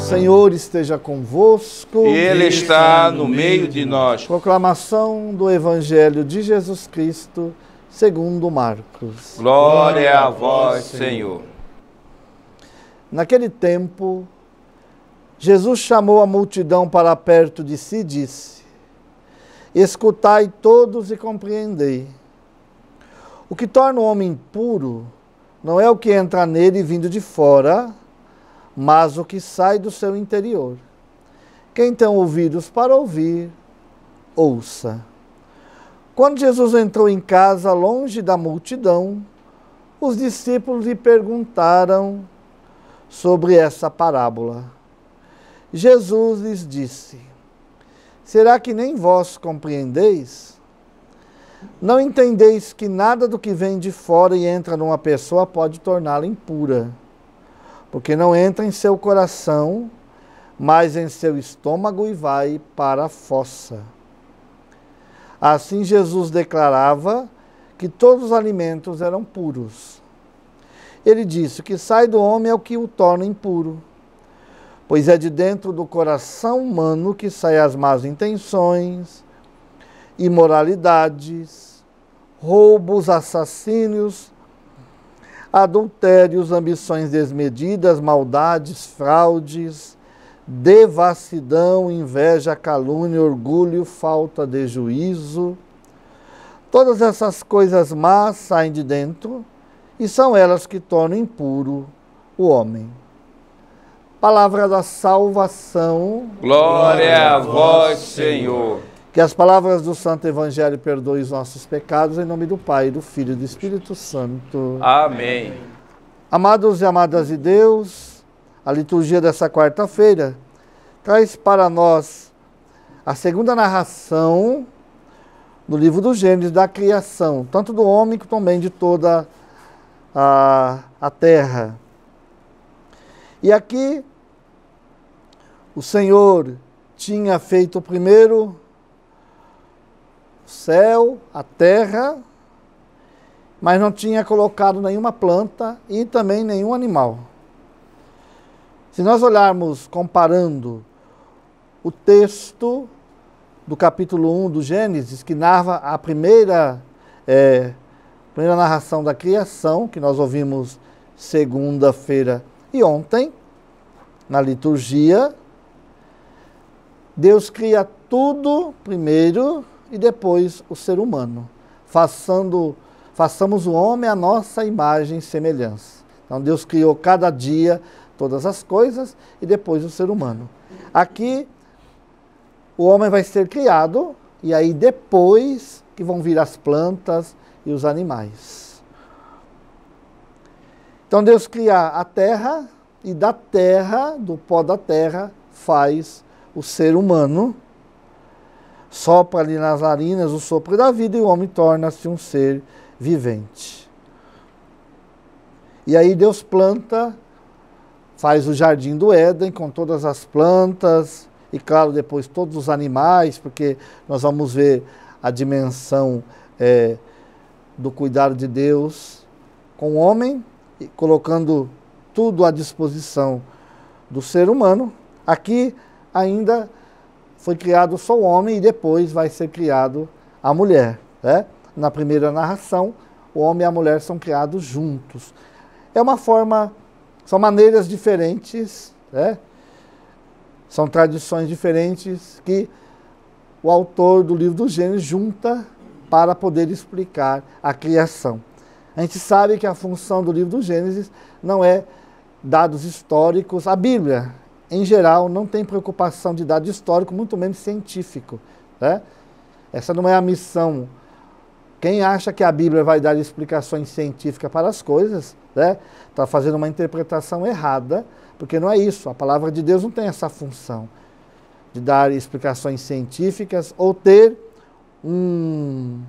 Senhor esteja convosco. Ele está no meio de nós. Proclamação do Evangelho de Jesus Cristo, segundo Marcos. Glória a vós, Senhor. Naquele tempo, Jesus chamou a multidão para perto de si e disse: escutai todos e compreendei. O que torna o homem impuro não é o que entra nele vindo de fora, mas o que sai do seu interior. Quem tem ouvidos para ouvir, ouça. Quando Jesus entrou em casa, longe da multidão, os discípulos lhe perguntaram sobre essa parábola. Jesus lhes disse: será que nem vós compreendeis? Não entendeis que nada do que vem de fora e entra numa pessoa pode torná-la impura, porque não entra em seu coração, mas em seu estômago e vai para a fossa. Assim Jesus declarava que todos os alimentos eram puros. Ele disse: o que sai do homem é o que o torna impuro, pois é de dentro do coração humano que saem as más intenções, imoralidades, roubos, assassínios, adultérios, ambições desmedidas, maldades, fraudes, devassidão, inveja, calúnia, orgulho, falta de juízo. Todas essas coisas más saem de dentro e são elas que tornam impuro o homem. Palavra da salvação. Glória a vós, Senhor. Que as palavras do Santo Evangelho perdoem os nossos pecados, em nome do Pai, do Filho e do Espírito Santo. Amém. Amados e amadas de Deus, a liturgia dessa quarta-feira traz para nós a segunda narração do livro do Gênesis, da criação, tanto do homem como também de toda a terra. E aqui o Senhor tinha feito primeiro o céu, a terra, mas não tinha colocado nenhuma planta e também nenhum animal. Se nós olharmos comparando o texto do capítulo 1 do Gênesis, que narra a primeira narração da criação, que nós ouvimos segunda-feira e ontem, na liturgia, Deus cria tudo primeiro e depois o ser humano. Façamos o homem à nossa imagem e semelhança. Então Deus criou cada dia todas as coisas e depois o ser humano. Aqui o homem vai ser criado e aí depois que vão vir as plantas e os animais. Então Deus cria a terra e da terra, do pó da terra, faz o ser humano. Sopra ali nas narinas o sopro da vida e o homem torna-se um ser vivente. E aí Deus planta, faz o jardim do Éden com todas as plantas e, claro, depois todos os animais, porque nós vamos ver a dimensão do cuidado de Deus com o homem, colocando tudo à disposição do ser humano. Aqui ainda foi criado só o homem e depois vai ser criado a mulher. Né? Na primeira narração, o homem e a mulher são criados juntos. É uma forma, são maneiras diferentes, né? São tradições diferentes que o autor do livro do Gênesis junta para poder explicar a criação. A gente sabe que a função do livro do Gênesis não é dados históricos. A Bíblia, em geral, não tem preocupação de dado histórico, muito menos científico. Né? Essa não é a missão. Quem acha que a Bíblia vai dar explicações científicas para as coisas, né, está fazendo uma interpretação errada, porque não é isso. A palavra de Deus não tem essa função de dar explicações científicas ou ter um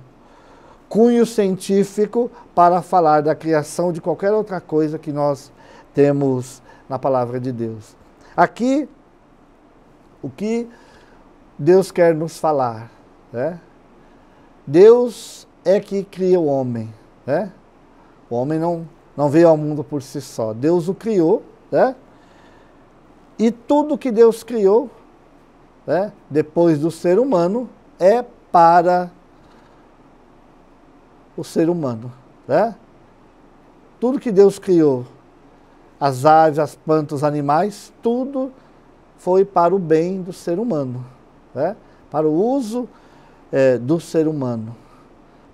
cunho científico para falar da criação de qualquer outra coisa que nós temos na palavra de Deus. Aqui, o que Deus quer nos falar, né? Deus é que cria o homem, né? O homem não veio ao mundo por si só. Deus o criou, né? E tudo que Deus criou, né, depois do ser humano, é para o ser humano. Né? Tudo que Deus criou, as aves, as plantas, os animais, tudo foi para o bem do ser humano, né? Para o uso do ser humano,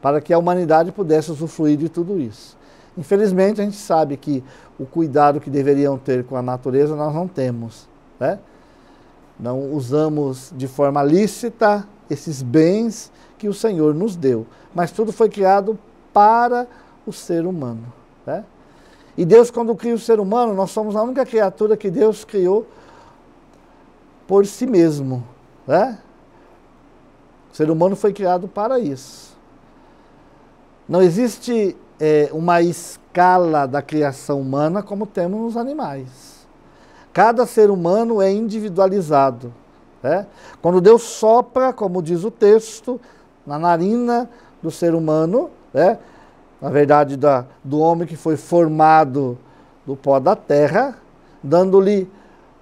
para que a humanidade pudesse usufruir de tudo isso. Infelizmente, a gente sabe que o cuidado que deveriam ter com a natureza nós não temos, né? Não usamos de forma lícita esses bens que o Senhor nos deu, mas tudo foi criado para o ser humano, né? E Deus, quando cria o ser humano, nós somos a única criatura que Deus criou por si mesmo, né? O ser humano foi criado para isso. Não existe uma escala da criação humana como temos nos animais. Cada ser humano é individualizado, né? Quando Deus sopra, como diz o texto, na narina do ser humano, né? Na verdade, do homem que foi formado do pó da terra, dando-lhe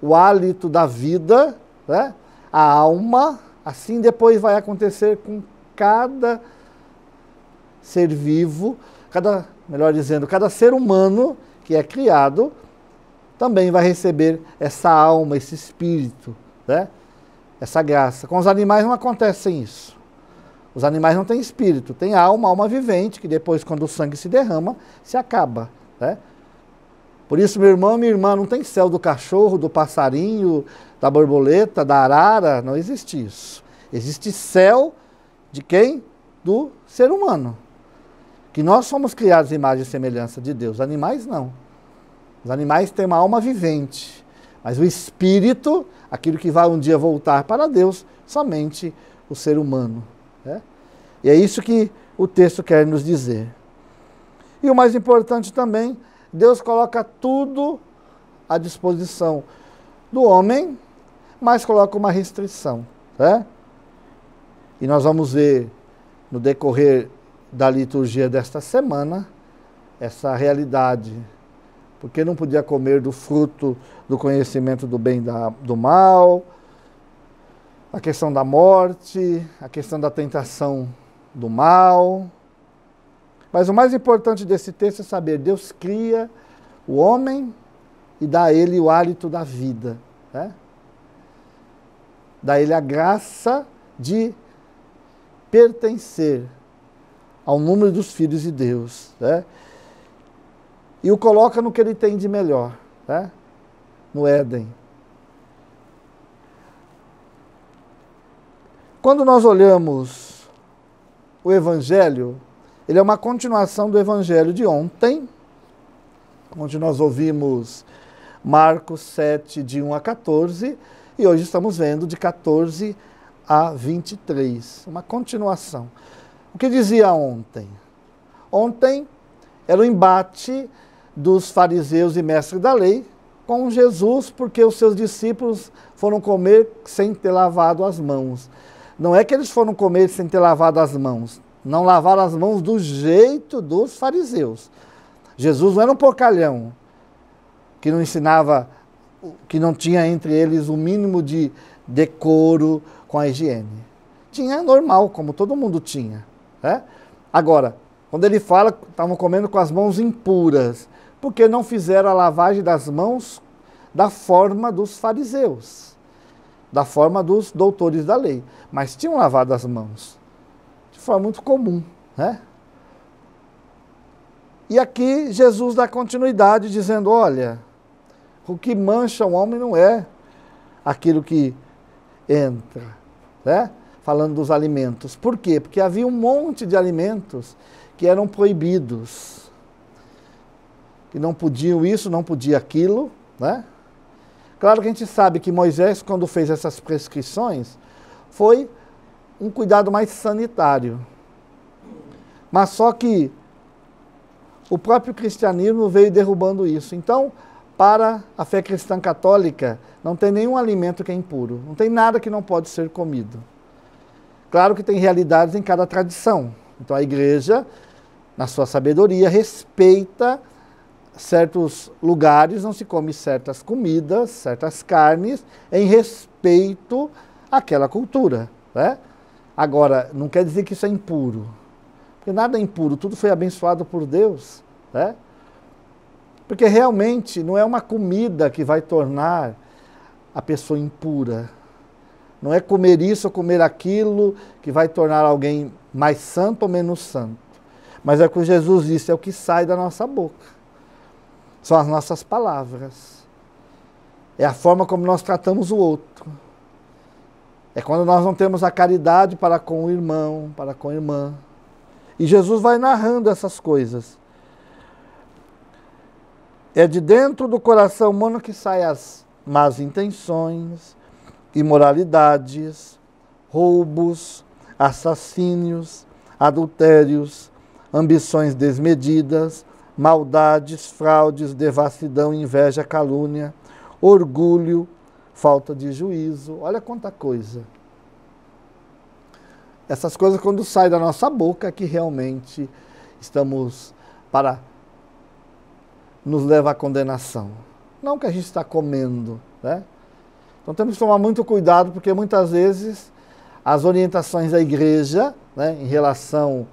o hálito da vida, né? A alma, assim depois vai acontecer com cada ser vivo, melhor dizendo, cada ser humano que é criado, também vai receber essa alma, esse espírito, né? Essa graça. Com os animais não acontece isso. Os animais não têm espírito, têm alma vivente, que depois, quando o sangue se derrama, se acaba, né? Por isso, meu irmão e minha irmã, não tem céu do cachorro, do passarinho, da borboleta, da arara, não existe isso. Existe céu de quem? Do ser humano. Que nós somos criados à imagem e semelhança de Deus. Os animais não. Os animais têm uma alma vivente, mas o espírito, aquilo que vai um dia voltar para Deus, somente o ser humano. Né? E é isso que o texto quer nos dizer. E o mais importante também, Deus coloca tudo à disposição do homem, mas coloca uma restrição. Né? E nós vamos ver no decorrer da liturgia desta semana essa realidade. Porque não podia comer do fruto do conhecimento do bem e do mal, a questão da morte, a questão da tentação do mal. Mas o mais importante desse texto é saber, Deus cria o homem e dá a ele o hálito da vida, né? Dá a ele a graça de pertencer ao número dos filhos de Deus, né? E o coloca no que ele tem de melhor, né? No Éden. Quando nós olhamos o Evangelho, ele é uma continuação do Evangelho de ontem, onde nós ouvimos Marcos 7, de 1 a 14, e hoje estamos vendo de 14 a 23, uma continuação. O que dizia ontem? Ontem era o embate dos fariseus e mestres da lei com Jesus, porque os seus discípulos foram comer sem ter lavado as mãos. Não é que eles foram comer sem ter lavado as mãos, não lavaram as mãos do jeito dos fariseus. Jesus não era um porcalhão, que não ensinava, que não tinha entre eles o mínimo de decoro com a higiene. Tinha normal, como todo mundo tinha. Né? Agora, quando ele fala, estavam comendo com as mãos impuras, porque não fizeram a lavagem das mãos da forma dos fariseus, da forma dos doutores da lei, mas tinham lavado as mãos, de forma muito comum, né? E aqui Jesus dá continuidade dizendo, olha, o que mancha o homem não é aquilo que entra, né? Falando dos alimentos. Por quê? Porque havia um monte de alimentos que eram proibidos, que não podiam isso, não podia aquilo, né? Claro que a gente sabe que Moisés, quando fez essas prescrições, foi um cuidado mais sanitário. Mas só que o próprio cristianismo veio derrubando isso. Então, para a fé cristã católica, não tem nenhum alimento que é impuro. Não tem nada que não pode ser comido. Claro que tem realidades em cada tradição. Então, a igreja, na sua sabedoria, respeita certos lugares não se come certas comidas, certas carnes, em respeito àquela cultura, né? Agora, não quer dizer que isso é impuro, porque nada é impuro, tudo foi abençoado por Deus, né? Porque realmente não é uma comida que vai tornar a pessoa impura. Não é comer isso ou comer aquilo que vai tornar alguém mais santo ou menos santo. Mas é o que Jesus disse, é o que sai da nossa boca. São as nossas palavras. É a forma como nós tratamos o outro. É quando nós não temos a caridade para com o irmão, para com a irmã. E Jesus vai narrando essas coisas. É de dentro do coração humano que saem as más intenções, imoralidades, roubos, assassínios, adultérios, ambições desmedidas, maldades, fraudes, devassidão, inveja, calúnia, orgulho, falta de juízo. Olha quanta coisa. Essas coisas, quando saem da nossa boca, é que realmente estamos para nos levar à condenação. Não que a gente está comendo, né? Então temos que tomar muito cuidado, porque muitas vezes as orientações da igreja, né, em relação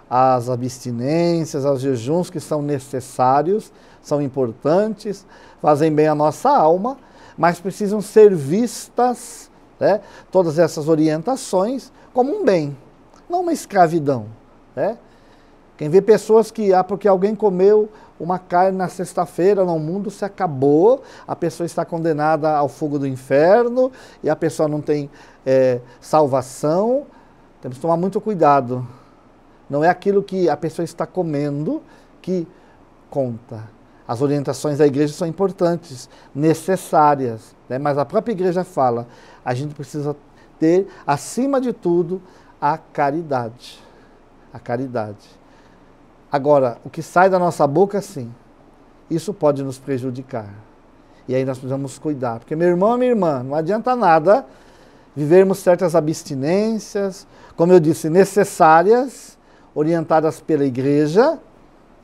às abstinências, aos jejuns que são necessários, são importantes, fazem bem à nossa alma, mas precisam ser vistas, né, todas essas orientações como um bem, não uma escravidão, né? Quem vê pessoas que, porque alguém comeu uma carne na sexta-feira, no mundo se acabou, a pessoa está condenada ao fogo do inferno e a pessoa não tem salvação. Temos que tomar muito cuidado. Não é aquilo que a pessoa está comendo que conta. As orientações da igreja são importantes, necessárias, né? Mas a própria igreja fala, a gente precisa ter, acima de tudo, a caridade. A caridade. Agora, o que sai da nossa boca, sim, isso pode nos prejudicar. E aí nós precisamos cuidar. Porque meu irmão e minha irmã, não adianta nada vivermos certas abstinências, como eu disse, necessárias, orientadas pela igreja,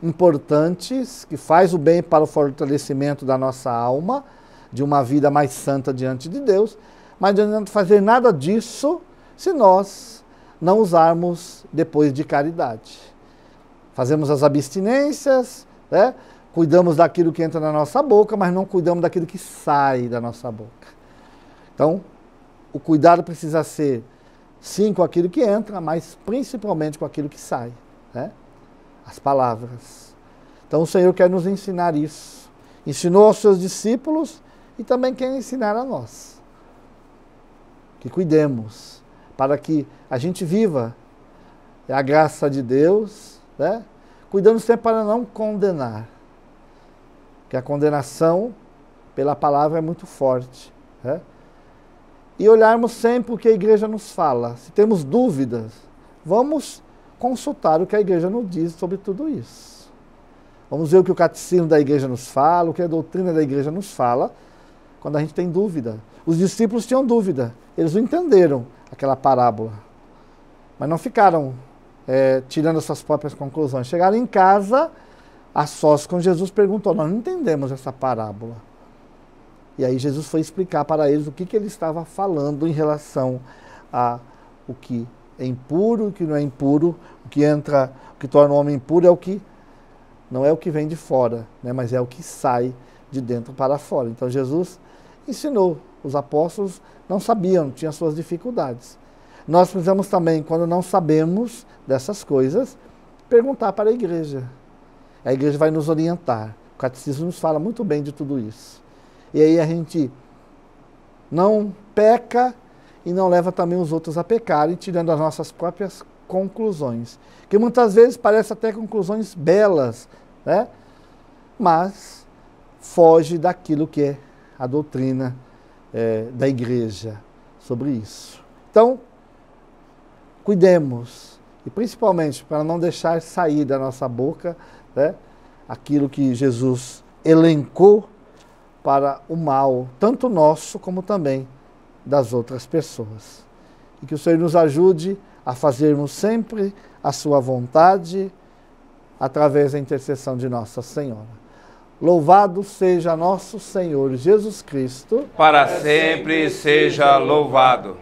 importantes, que faz o bem para o fortalecimento da nossa alma, de uma vida mais santa diante de Deus, mas não adianta fazer nada disso se nós não usarmos depois de caridade. Fazemos as abstinências, né? Cuidamos daquilo que entra na nossa boca, mas não cuidamos daquilo que sai da nossa boca. Então, o cuidado precisa ser, sim, com aquilo que entra, mas principalmente com aquilo que sai, né? As palavras. Então, o Senhor quer nos ensinar isso. Ensinou aos seus discípulos e também quer ensinar a nós. Que cuidemos, para que a gente viva a graça de Deus, né? Cuidando sempre para não condenar, porque a condenação pela palavra é muito forte, né? E olharmos sempre o que a igreja nos fala. Se temos dúvidas, vamos consultar o que a igreja nos diz sobre tudo isso. Vamos ver o que o catecismo da igreja nos fala, o que a doutrina da igreja nos fala, quando a gente tem dúvida. Os discípulos tinham dúvida, eles não entenderam aquela parábola, mas não ficaram tirando as suas próprias conclusões. Chegaram em casa, a sós com Jesus, perguntou, nós não entendemos essa parábola. E aí Jesus foi explicar para eles o que ele estava falando em relação a o que é impuro, o que não é impuro, o que torna o homem impuro é o que não é o que vem de fora, né, mas é o que sai de dentro para fora. Então Jesus ensinou, os apóstolos não sabiam, tinham suas dificuldades. Nós precisamos também, quando não sabemos dessas coisas, perguntar para a igreja. A igreja vai nos orientar. O catecismo nos fala muito bem de tudo isso. E aí a gente não peca e não leva também os outros a pecarem, tirando as nossas próprias conclusões. Que muitas vezes parecem até conclusões belas, né? Mas foge daquilo que é a doutrina da igreja sobre isso. Então, cuidemos, e principalmente para não deixar sair da nossa boca, né, aquilo que Jesus elencou para o mal, tanto nosso como também das outras pessoas. E que o Senhor nos ajude a fazermos sempre a sua vontade através da intercessão de Nossa Senhora. Louvado seja nosso Senhor Jesus Cristo. Para sempre seja louvado.